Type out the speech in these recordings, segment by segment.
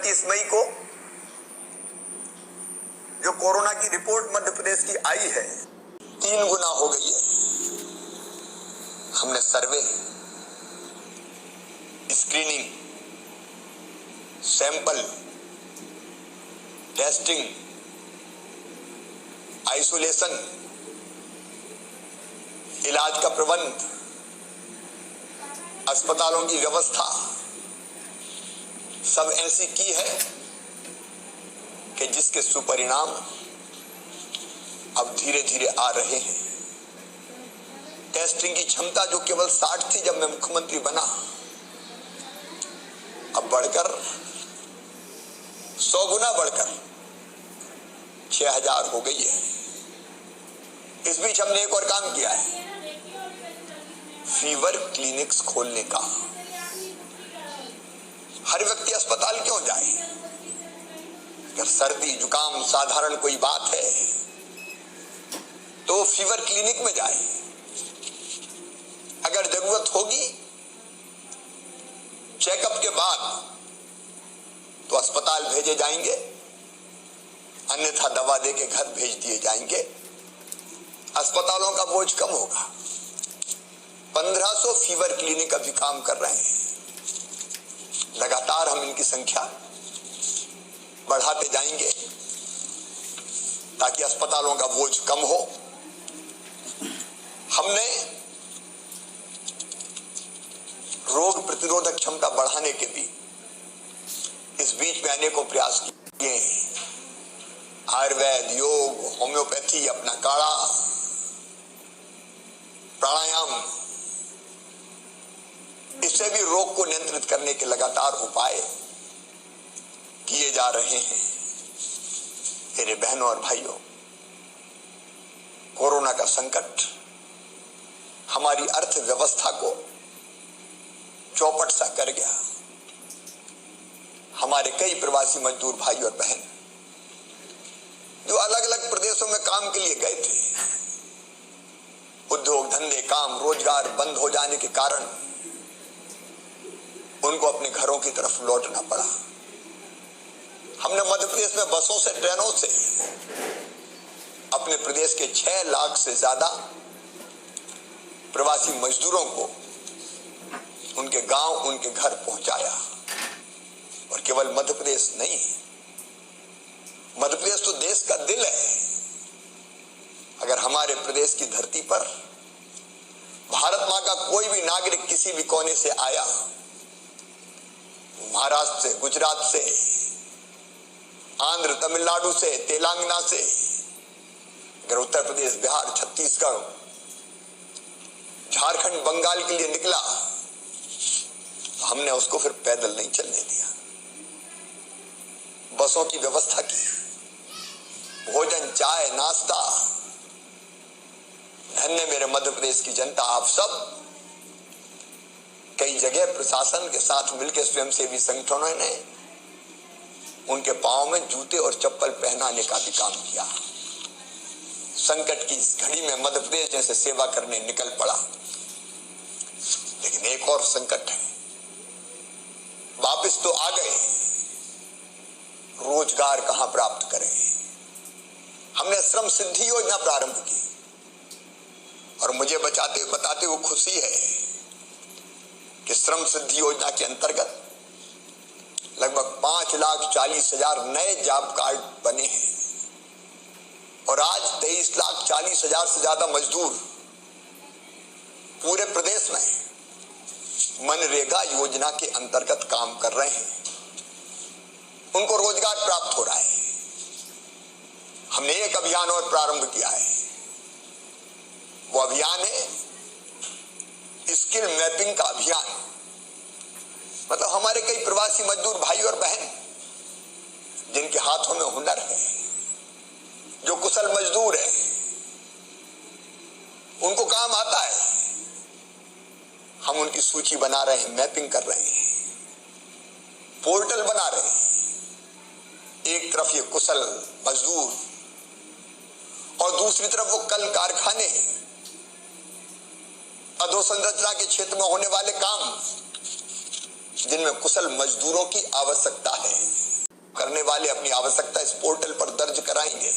29 मई को जो कोरोना की रिपोर्ट मध्य प्रदेश की आई है 3 गुना हो गई है। हमने सर्वे, स्क्रीनिंग, सैंपल, टेस्टिंग, आइसोलेशन, इलाज का प्रबंध, अस्पतालों की व्यवस्था सब ऐसी की है कि जिसके सुपरिणाम अब धीरे धीरे आ रहे हैं। टेस्टिंग की क्षमता जो केवल 60 थी जब मैं मुख्यमंत्री बना, अब बढ़कर 100 गुना बढ़कर 6000 हो गई है। इस बीच हमने एक और काम किया है, फीवर क्लिनिक्स खोलने का। हर व्यक्ति अस्पताल क्यों जाए? अगर सर्दी जुकाम साधारण कोई बात है तो फीवर क्लिनिक में जाए। अगर जरूरत होगी चेकअप के बाद तो अस्पताल भेजे जाएंगे, अन्यथा दवा देके घर भेज दिए जाएंगे। अस्पतालों का बोझ कम होगा। 1500 फीवर क्लिनिक अभी काम कर रहे हैं। लगातार हम इनकी संख्या बढ़ाते जाएंगे ताकि अस्पतालों का बोझ कम हो। हमने रोग प्रतिरोधक क्षमता बढ़ाने के भी इस बीच में अनेकों प्रयास किए हैं। आयुर्वेद, योग, होम्योपैथी, अपना काढ़ा, प्राणायाम, इससे भी रोग को नियंत्रित करने के लगातार उपाय किए जा रहे हैं। मेरे बहनों और भाइयों, कोरोना का संकट हमारी अर्थव्यवस्था को चौपट सा कर गया। हमारे कई प्रवासी मजदूर भाई और बहन जो अलग अलग प्रदेशों में काम के लिए गए थे, उद्योग धंधे, काम, रोजगार बंद हो जाने के कारण उनको अपने घरों की तरफ लौटना पड़ा। हमने मध्य प्रदेश में बसों से, ट्रेनों से अपने प्रदेश के 6 लाख से ज्यादा प्रवासी मजदूरों को उनके गांव, उनके घर पहुंचाया। और केवल मध्य प्रदेश नहीं, मध्य प्रदेश तो देश का दिल है। अगर हमारे प्रदेश की धरती पर भारत मां का कोई भी नागरिक किसी भी कोने से आया, महाराष्ट्र से, गुजरात से, आंध्र, तमिलनाडु से, तेलंगाना से, अगर उत्तर प्रदेश, बिहार, छत्तीसगढ़, झारखंड, बंगाल के लिए निकला तो हमने उसको फिर पैदल नहीं चलने दिया। बसों की व्यवस्था की, भोजन, चाय, नाश्ता। धन्य मेरे मध्य प्रदेश की जनता, आप सब। कई जगह प्रशासन के साथ मिलकर स्वयंसेवी संगठनों ने उनके पांव में जूते और चप्पल पहनाने का भी काम किया। संकट की इस घड़ी में मध्य प्रदेश जैसे सेवा करने निकल पड़ा। लेकिन एक और संकट है, वापस तो आ गए, रोजगार कहां प्राप्त करें? हमने श्रम सिद्धि योजना प्रारंभ की और मुझे बताते हुए खुशी है कि श्रम सिद्धि योजना के अंतर्गत लगभग 5,40,000 नए जॉब कार्ड बने हैं और आज 23,40,000 से ज्यादा मजदूर पूरे प्रदेश में मनरेगा योजना के अंतर्गत काम कर रहे हैं। उनको रोजगार प्राप्त हो रहा है। हमने एक अभियान और प्रारंभ किया है, वो अभियान है स्किल मैपिंग का अभियान। मतलब हमारे कई प्रवासी मजदूर भाई और बहन जिनके हाथों में हुनर है, जो कुशल मजदूर है, उनको काम आता है, हम उनकी सूची बना रहे हैं, मैपिंग कर रहे हैं, पोर्टल बना रहे हैं। एक तरफ ये कुशल मजदूर और दूसरी तरफ वो कल कारखाने, अधोसंरचना के क्षेत्र में होने वाले काम जिनमें कुशल मजदूरों की आवश्यकता है। करने वाले अपनी आवश्यकता इस पोर्टल पर दर्ज कराएंगे।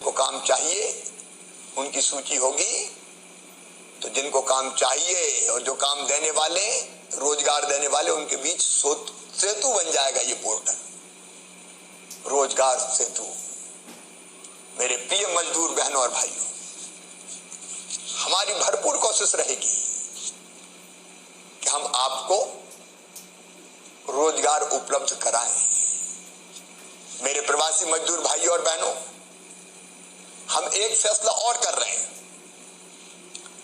को काम चाहिए उनकी सूची होगी, तो जिनको काम चाहिए और जो काम देने वाले, रोजगार देने वाले, उनके बीच सेतु बन जाएगा ये पोर्टल, रोजगार सेतु। मेरे प्रिय मजदूर बहनों और भाइयों, हमारी भरपूर कोशिश रहेगी कि हम आपको रोजगार उपलब्ध कराएं। मेरे प्रवासी मजदूर भाइयों और बहनों, हम एक फैसला और कर रहे हैं।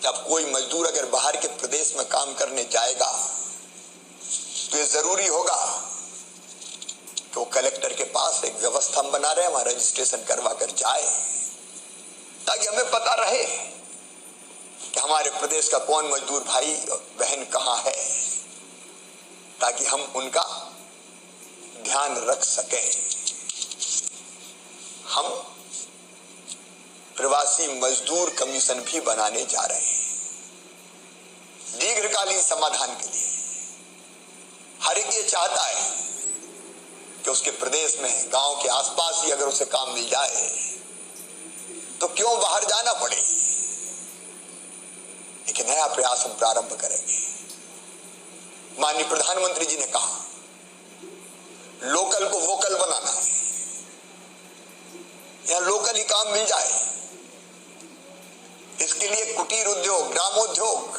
जब कोई मजदूर अगर बाहर के प्रदेश में काम करने जाएगा तो ये जरूरी होगा कि वो कलेक्टर के पास एक व्यवस्था हम बना रहे हैं, वहां रजिस्ट्रेशन करवा कर जाए, ताकि हमें पता रहे कि हमारे प्रदेश का कौन मजदूर भाई बहन कहां है, ताकि हम उनका ध्यान रख सकें। हम प्रवासी मजदूर कमीशन भी बनाने जा रहे हैं, दीर्घकालीन समाधान के लिए। हर एक ये चाहता है कि उसके प्रदेश में, गांव के आसपास ही अगर उसे काम मिल जाए तो क्यों बाहर जाना पड़े। एक नया प्रयास हम प्रारंभ करेंगे। माननीय प्रधानमंत्री जी ने कहा लोकल को वोकल बनाना है, यहां लोकल ही काम मिल जाए। इसके लिए कुटीर उद्योग, ग्रामोद्योग,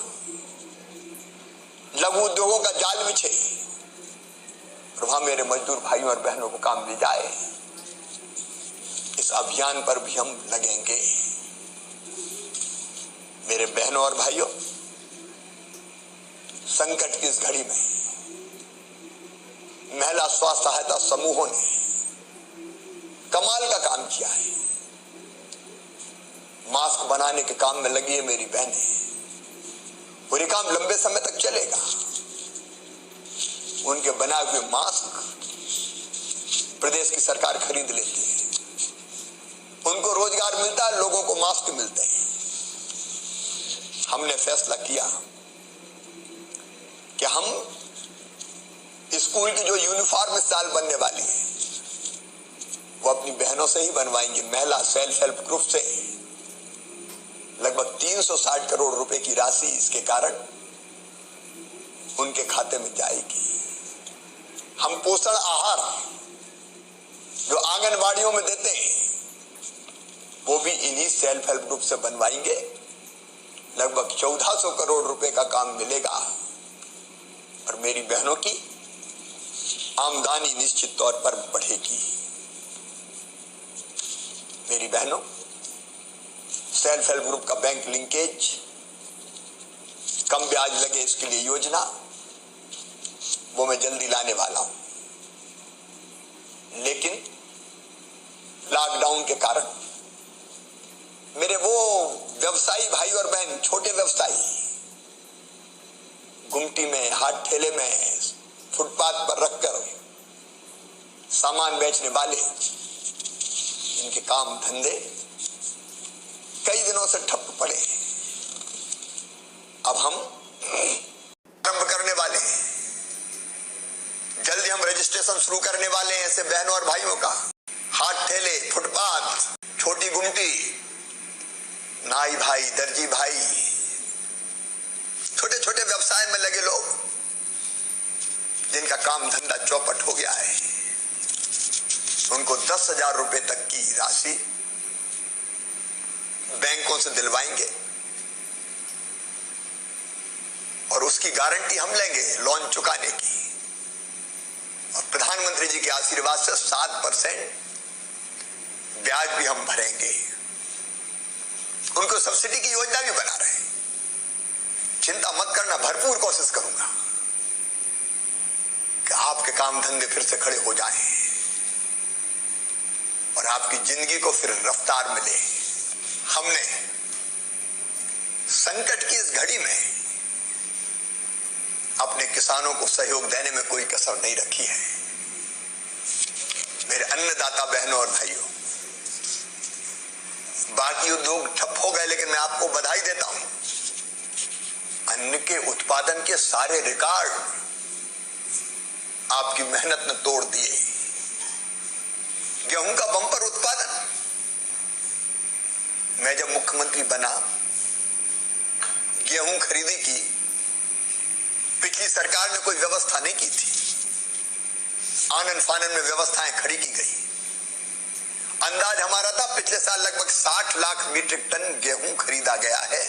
लघु उद्योगों का जाल बिछे और वहां मेरे मजदूर भाइयों और बहनों को काम मिल जाए। इस अभियान पर भी हम लगेंगे। मेरे बहनों और भाइयों, संकट की इस घड़ी में महिला स्वास्थ्य सहायता समूहों ने कमाल का काम किया है। मास्क बनाने के काम में लगी है मेरी बहनें, और ये काम लंबे समय तक चलेगा। उनके बनाए हुए मास्क प्रदेश की सरकार खरीद लेती है, उनको रोजगार मिलता है, लोगों को मास्क मिलते हैं। हमने फैसला किया कि हम स्कूल की जो यूनिफॉर्म इस साल बनने वाली है वो अपनी बहनों से ही बनवाएंगे। महिला सेल्फ हेल्प ग्रुप से लगभग 360 करोड़ रुपए की राशि इसके कारण उनके खाते में जाएगी। हम पोषण आहार जो आंगनवाड़ियों में देते हैं वो भी इन्हीं सेल्फ हेल्प ग्रुप से बनवाएंगे। लगभग 1400 करोड़ रुपए का काम मिलेगा और मेरी बहनों की आमदनी निश्चित तौर पर बढ़ेगी। मेरी बहनों, सेल्फ हेल्प ग्रुप का बैंक लिंकेज, कम ब्याज लगे इसके लिए योजना, वो मैं जल्दी लाने वाला हूं। लेकिन लॉकडाउन के कारण मेरे वो व्यवसायी भाई और बहन, छोटे व्यवसायी, गुमटी में, हाथ ठेले में, फुटपाथ पर रखकर सामान बेचने वाले, इनके काम धंधे कई दिनों से ठप पड़े। अब हम आरंभ करने वाले हैं, जल्दी हम रजिस्ट्रेशन शुरू करने वाले हैं ऐसे बहनों और भाइयों का। हाथ ठेले, फुटपाथ, छोटी गुमटी, नाई भाई, दर्जी भाई, छोटे छोटे व्यवसाय में लगे लोग जिनका काम धंधा चौपट हो गया है, उनको 10,000 रुपए तक की राशि बैंकों से दिलवाएंगे और उसकी गारंटी हम लेंगे लोन चुकाने की। और प्रधानमंत्री जी के आशीर्वाद से 7% ब्याज भी हम भरेंगे। उनको सब्सिडी की योजना भी बना रहे हैं। चिंता मत करना, भरपूर कोशिश करूंगा कि आपके काम धंधे फिर से खड़े हो जाएं और आपकी जिंदगी को फिर रफ्तार मिले। हमने संकट की इस घड़ी में अपने किसानों को सहयोग देने में कोई कसर नहीं रखी है। मेरे अन्नदाता बहनों और भाइयों, बाकी उद्योग ठप हो गए, लेकिन मैं आपको बधाई देता हूं, अन्न के उत्पादन के सारे रिकॉर्ड आपकी मेहनत ने तोड़ दिए। गेहूं का बम्पर उत्पादन। मैं जब मुख्यमंत्री बना, गेहूं खरीदी की पिछली सरकार ने कोई व्यवस्था नहीं की थी। आनन फानन में व्यवस्थाएं खड़ी की गई। अंदाज हमारा था पिछले साल लगभग 60 लाख मीट्रिक टन गेहूं खरीदा गया है।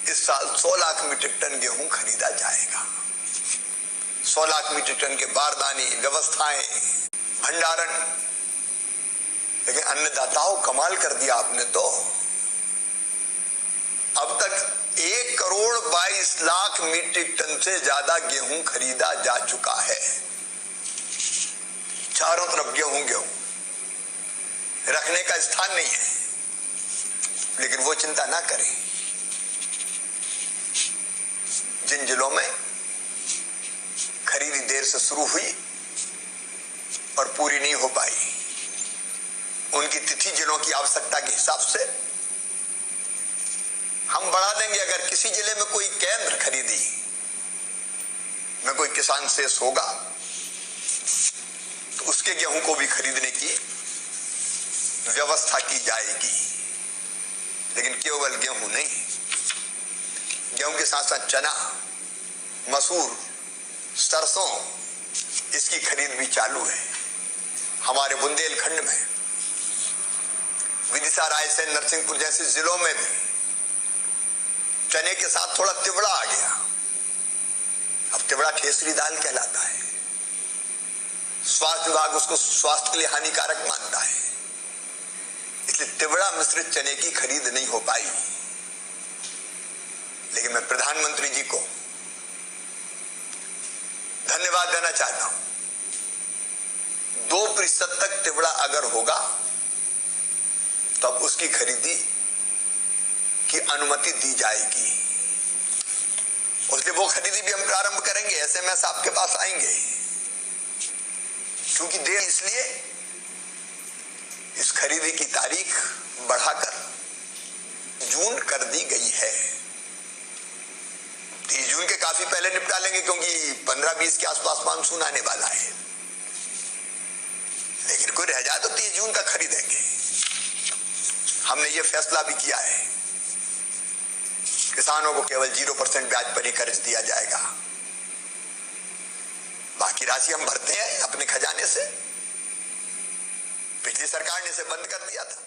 इस साल 100 लाख मीट्रिक टन गेहूं खरीदा जाएगा। 100 लाख मीट्रिक टन के बारदानी, व्यवस्थाएं, भंडारण। लेकिन अन्नदाताओं कमाल कर दिया आपने तो। अब तक 1 करोड़ 22 लाख मीट्रिक टन से ज्यादा गेहूं खरीदा जा चुका है। चारों तरफ गेहूं गेहूं, रखने का स्थान नहीं है। लेकिन वो चिंता ना करें। जिन जिलों में खरीदी देर से शुरू हुई और पूरी नहीं हो पाई, उनकी तिथि जिलों की आवश्यकता के हिसाब से हम बढ़ा देंगे। अगर किसी जिले में कोई केंद्र खरीदी में कोई किसान शेष होगा तो उसके गेहूं को भी खरीदने की व्यवस्था की जाएगी। लेकिन केवल गेहूं नहीं, गेहूं के साथ साथ चना, मसूर, सरसों, इसकी खरीद भी चालू है। हमारे बुंदेलखंड में विदिशा, रायसेन, नरसिंहपुर जैसे जिलों में भी चने के साथ थोड़ा तिवड़ा आ गया। अब तिवड़ा ठेसरी दाल कहलाता है। स्वास्थ्य विभाग उसको स्वास्थ्य के लिए हानिकारक मानता है, इसलिए तिवड़ा मिश्रित चने की खरीद नहीं हो पाई। लेकिन मैं प्रधानमंत्री जी को धन्यवाद देना चाहता हूं। 2% तक तिवड़ा अगर होगा तब उसकी खरीदी की अनुमति दी जाएगी। उसलिए वो खरीदी भी हम प्रारंभ करेंगे। एसएमएस आपके पास आएंगे। क्योंकि देर इसलिए इस खरीदी की तारीख बढ़ाकर जून कर दी गई है। 30 जून के काफी पहले निपटा लेंगे, क्योंकि 15-20 के आसपास मानसून आने वाला है। लेकिन कोई रह जाए तो 30 जून का खरीदेंगे। हमने ये फैसला भी किया है, किसानों को केवल 0% ब्याज पर ही कर्ज दिया जाएगा। बाकी राशि हम भरते हैं अपने खजाने से। पिछली सरकार ने इसे बंद कर दिया था।